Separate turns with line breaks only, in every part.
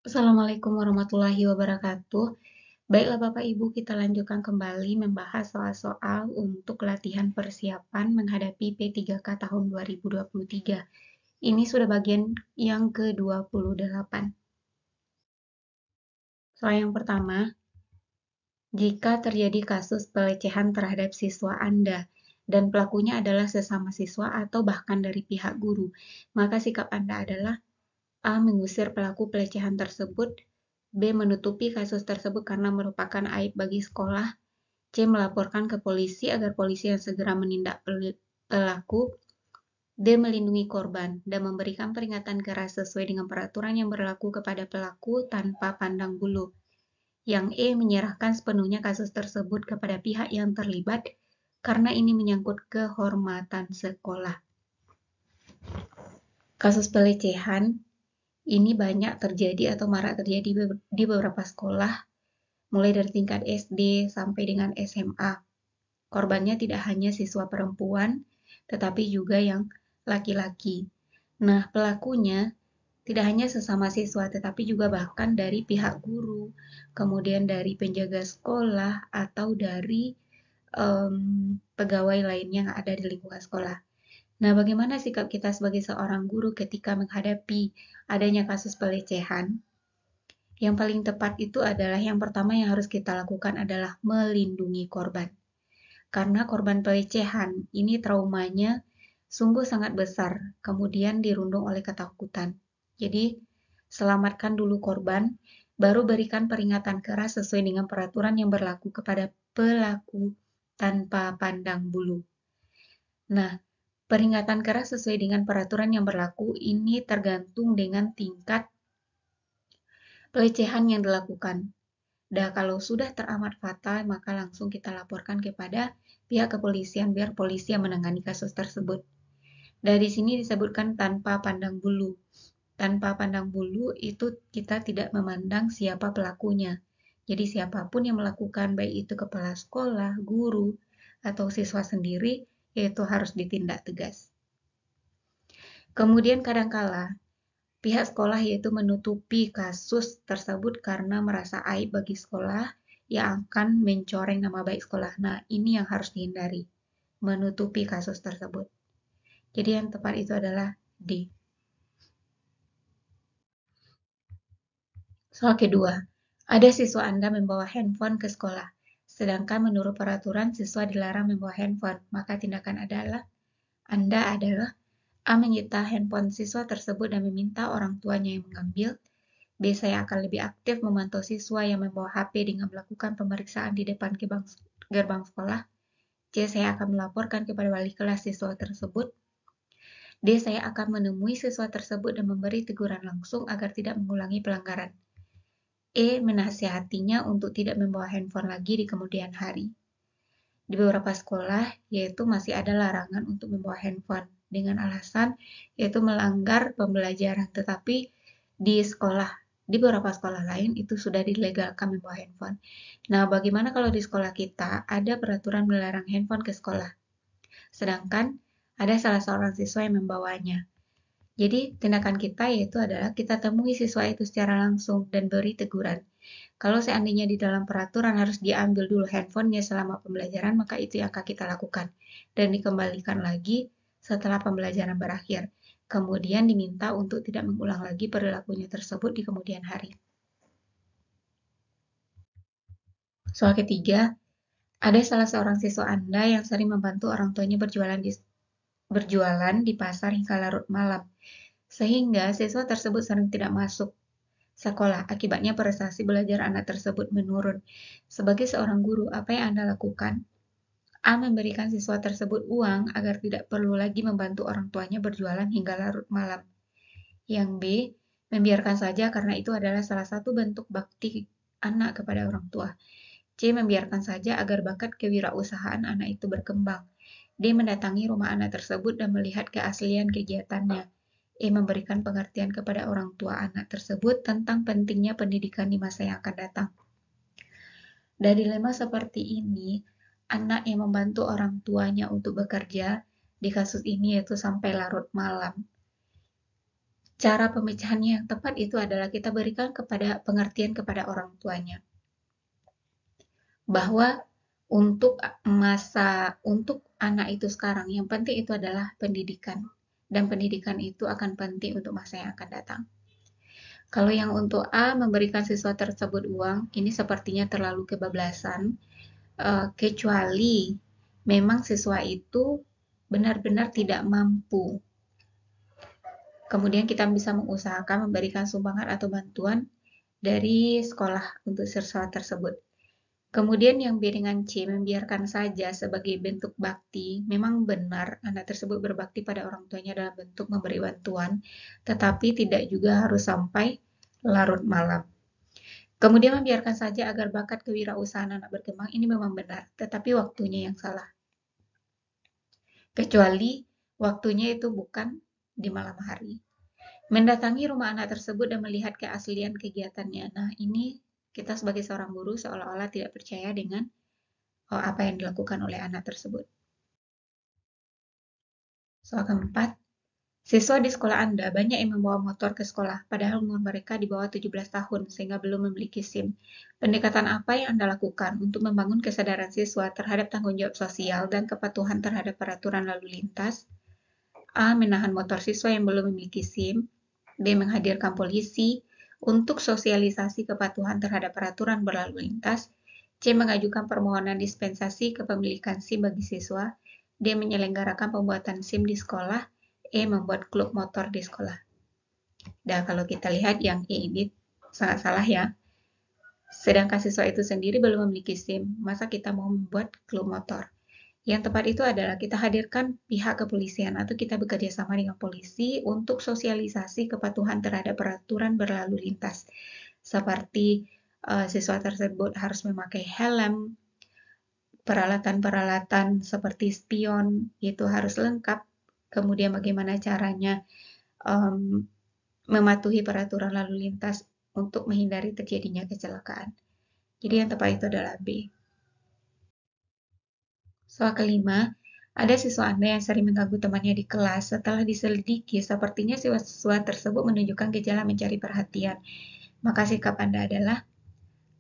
Assalamualaikum warahmatullahi wabarakatuh. Baiklah Bapak Ibu, kita lanjutkan kembali membahas soal-soal untuk latihan persiapan menghadapi P3K tahun 2023. Ini sudah bagian yang ke-28. Soal yang pertama, jika terjadi kasus pelecehan terhadap siswa Anda dan pelakunya adalah sesama siswa atau bahkan dari pihak guru, maka sikap Anda adalah A. Mengusir pelaku pelecehan tersebut, B. Menutupi kasus tersebut karena merupakan aib bagi sekolah, C. Melaporkan ke polisi agar polisi yang segera menindak pelaku, D. Melindungi korban dan memberikan peringatan keras sesuai dengan peraturan yang berlaku kepada pelaku tanpa pandang bulu. Yang E. Menyerahkan sepenuhnya kasus tersebut kepada pihak yang terlibat karena ini menyangkut kehormatan sekolah. Kasus pelecehan ini banyak terjadi atau marak terjadi di beberapa sekolah, mulai dari tingkat SD sampai dengan SMA. Korbannya tidak hanya siswa perempuan, tetapi juga yang laki-laki. Nah, pelakunya tidak hanya sesama siswa, tetapi juga bahkan dari pihak guru, kemudian dari penjaga sekolah, atau dari pegawai lainnya yang ada di lingkungan sekolah. Nah, bagaimana sikap kita sebagai seorang guru ketika menghadapi adanya kasus pelecehan? Yang paling tepat itu adalah yang pertama yang harus kita lakukan adalah melindungi korban. Karena korban pelecehan ini traumanya sungguh sangat besar, kemudian dirundung oleh ketakutan. Jadi, selamatkan dulu korban, baru berikan peringatan keras sesuai dengan peraturan yang berlaku kepada pelaku tanpa pandang bulu. Nah, peringatan keras sesuai dengan peraturan yang berlaku ini tergantung dengan tingkat pelecehan yang dilakukan. Dan kalau sudah teramat fatal, maka langsung kita laporkan kepada pihak kepolisian biar polisi yang menangani kasus tersebut. Dari sini disebutkan tanpa pandang bulu. Tanpa pandang bulu itu kita tidak memandang siapa pelakunya. Jadi siapapun yang melakukan, baik itu kepala sekolah, guru, atau siswa sendiri, yaitu harus ditindak tegas. Kemudian kadangkala pihak sekolah yaitu menutupi kasus tersebut karena merasa aib bagi sekolah yang akan mencoreng nama baik sekolah. Nah, ini yang harus dihindari, menutupi kasus tersebut. Jadi yang tepat itu adalah D. Soal kedua, ada siswa Anda membawa handphone ke sekolah, sedangkan menurut peraturan siswa dilarang membawa handphone, maka tindakan Anda adalah A. Menyita handphone siswa tersebut dan meminta orang tuanya yang mengambil. B. Saya akan lebih aktif memantau siswa yang membawa HP dengan melakukan pemeriksaan di depan gerbang sekolah. C. Saya akan melaporkan kepada wali kelas siswa tersebut. D. Saya akan menemui siswa tersebut dan memberi teguran langsung agar tidak mengulangi pelanggaran. E. Menasihatinya untuk tidak membawa handphone lagi di kemudian hari. Di beberapa sekolah, yaitu masih ada larangan untuk membawa handphone dengan alasan yaitu melanggar pembelajaran, tetapi di beberapa sekolah lain itu sudah dilegalkan membawa handphone. Nah, bagaimana kalau di sekolah kita ada peraturan melarang handphone ke sekolah, sedangkan ada salah seorang siswa yang membawanya? Jadi, tindakan kita yaitu adalah kita temui siswa itu secara langsung dan beri teguran. Kalau seandainya di dalam peraturan harus diambil dulu handphonenya selama pembelajaran, maka itu yang akan kita lakukan. Dan dikembalikan lagi setelah pembelajaran berakhir. Kemudian diminta untuk tidak mengulang lagi perilakunya tersebut di kemudian hari. Soal ketiga, ada salah seorang siswa Anda yang sering membantu orang tuanya berjualan di pasar hingga larut malam, sehingga siswa tersebut sering tidak masuk sekolah. Akibatnya prestasi belajar anak tersebut menurun. Sebagai seorang guru, apa yang Anda lakukan? A. Memberikan siswa tersebut uang agar tidak perlu lagi membantu orang tuanya berjualan hingga larut malam. Yang B. Membiarkan saja karena itu adalah salah satu bentuk bakti anak kepada orang tua. C. Membiarkan saja agar bakat kewirausahaan anak itu berkembang. D. Mendatangi rumah anak tersebut dan melihat keaslian kegiatannya. E. Memberikan pengertian kepada orang tua anak tersebut tentang pentingnya pendidikan di masa yang akan datang. Dari dilema seperti ini, anak yang membantu orang tuanya untuk bekerja, di kasus ini yaitu sampai larut malam, Cara pemecahannya yang tepat itu adalah kita berikan pengertian kepada orang tuanya bahwa untuk anak itu sekarang yang penting itu adalah pendidikan, dan pendidikan itu akan penting untuk masa yang akan datang. Kalau yang untuk A memberikan siswa tersebut uang, ini sepertinya terlalu kebablasan, kecuali memang siswa itu benar-benar tidak mampu. Kemudian kita bisa mengusahakan memberikan sumbangan atau bantuan dari sekolah untuk siswa tersebut. Kemudian yang B dengan C, membiarkan saja sebagai bentuk bakti. Memang benar anak tersebut berbakti pada orang tuanya dalam bentuk memberi bantuan, tetapi tidak juga harus sampai larut malam. Kemudian membiarkan saja agar bakat kewirausahaan anak berkembang, ini memang benar, tetapi waktunya yang salah. Kecuali waktunya itu bukan di malam hari. Mendatangi rumah anak tersebut dan melihat keaslian kegiatannya. Nah, ini kita sebagai seorang guru seolah-olah tidak percaya dengan apa yang dilakukan oleh anak tersebut. Soal keempat, siswa di sekolah Anda banyak yang membawa motor ke sekolah, padahal umur mereka di bawah 17 tahun sehingga belum memiliki SIM. Pendekatan apa yang Anda lakukan untuk membangun kesadaran siswa terhadap tanggung jawab sosial dan kepatuhan terhadap peraturan lalu lintas? A. Menahan motor siswa yang belum memiliki SIM. B. Menghadirkan polisi untuk sosialisasi kepatuhan terhadap peraturan berlalu lintas. C. Mengajukan permohonan dispensasi kepemilikan SIM bagi siswa. D. Menyelenggarakan pembuatan SIM di sekolah. E. Membuat klub motor di sekolah. Dan kalau kita lihat yang E ini sangat salah ya. Sedangkan siswa itu sendiri belum memiliki SIM, masa kita mau membuat klub motor? Yang tepat itu adalah kita hadirkan pihak kepolisian atau kita bekerja sama dengan polisi untuk sosialisasi kepatuhan terhadap peraturan berlalu lintas. Seperti siswa tersebut harus memakai helm, peralatan-peralatan seperti spion itu harus lengkap. Kemudian bagaimana caranya mematuhi peraturan lalu lintas untuk menghindari terjadinya kecelakaan. Jadi yang tepat itu adalah B. Soal kelima, ada siswa Anda yang sering mengganggu temannya di kelas. Setelah diselidiki, sepertinya siswa tersebut menunjukkan gejala mencari perhatian. Maka sikap Anda adalah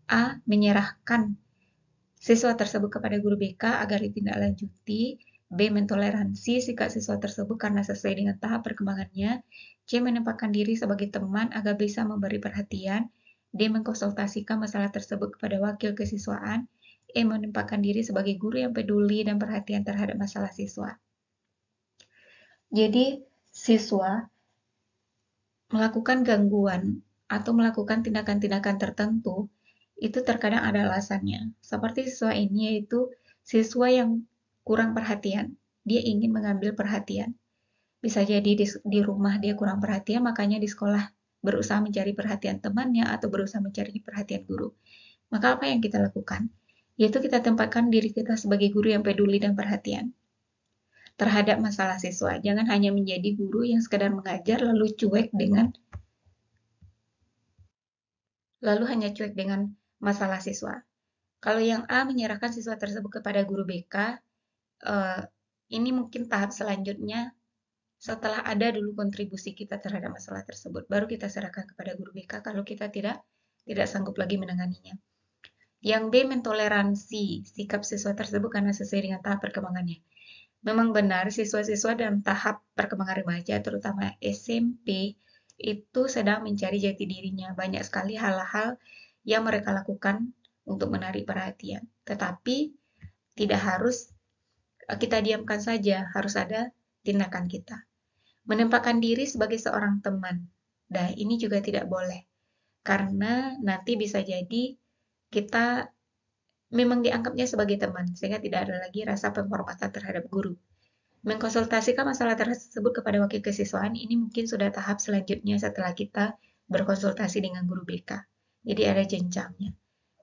A. Menyerahkan siswa tersebut kepada guru BK agar ditindaklanjuti. B. Mentoleransi sikap siswa tersebut karena sesuai dengan tahap perkembangannya. C. Menempatkan diri sebagai teman agar bisa memberi perhatian. D. Mengkonsultasikan masalah tersebut kepada wakil kesiswaan. E. Menempatkan diri sebagai guru yang peduli dan perhatian terhadap masalah siswa. Jadi, siswa melakukan gangguan atau melakukan tindakan-tindakan tertentu, itu terkadang ada alasannya. Seperti siswa ini yaitu siswa yang kurang perhatian. Dia ingin mengambil perhatian. Bisa jadi di rumah dia kurang perhatian, makanya di sekolah berusaha mencari perhatian temannya atau berusaha mencari perhatian guru. Maka apa yang kita lakukan? Yaitu kita tempatkan diri kita sebagai guru yang peduli dan perhatian terhadap masalah siswa. Jangan hanya menjadi guru yang sekedar mengajar lalu hanya cuek dengan masalah siswa. Kalau yang A menyerahkan siswa tersebut kepada guru BK, ini mungkin tahap selanjutnya setelah ada dulu kontribusi kita terhadap masalah tersebut, baru kita serahkan kepada guru BK kalau kita tidak sanggup lagi menanganinya. Yang B mentoleransi sikap siswa tersebut karena sesuai dengan tahap perkembangannya. Memang benar siswa-siswa dalam tahap perkembangan remaja, terutama SMP, itu sedang mencari jati dirinya. Banyak sekali hal-hal yang mereka lakukan untuk menarik perhatian. Tetapi tidak harus kita diamkan saja, harus ada tindakan kita. Menempatkan diri sebagai seorang teman. Nah, ini juga tidak boleh. Karena nanti bisa jadi kita memang dianggapnya sebagai teman, sehingga tidak ada lagi rasa penghormatan terhadap guru. Mengkonsultasikan masalah tersebut kepada wakil kesiswaan ini mungkin sudah tahap selanjutnya setelah kita berkonsultasi dengan guru BK. Jadi ada jenjangnya.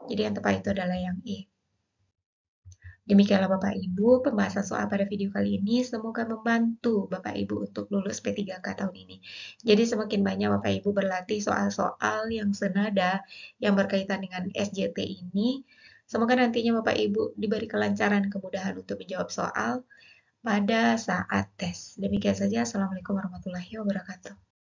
Jadi yang tepat itu adalah yang E. Demikianlah Bapak Ibu, pembahasan soal pada video kali ini semoga membantu Bapak Ibu untuk lulus P3K tahun ini. Jadi semakin banyak Bapak Ibu berlatih soal-soal yang senada yang berkaitan dengan SJT ini, semoga nantinya Bapak Ibu diberi kelancaran kemudahan untuk menjawab soal pada saat tes. Demikian saja. Assalamualaikum warahmatullahi wabarakatuh.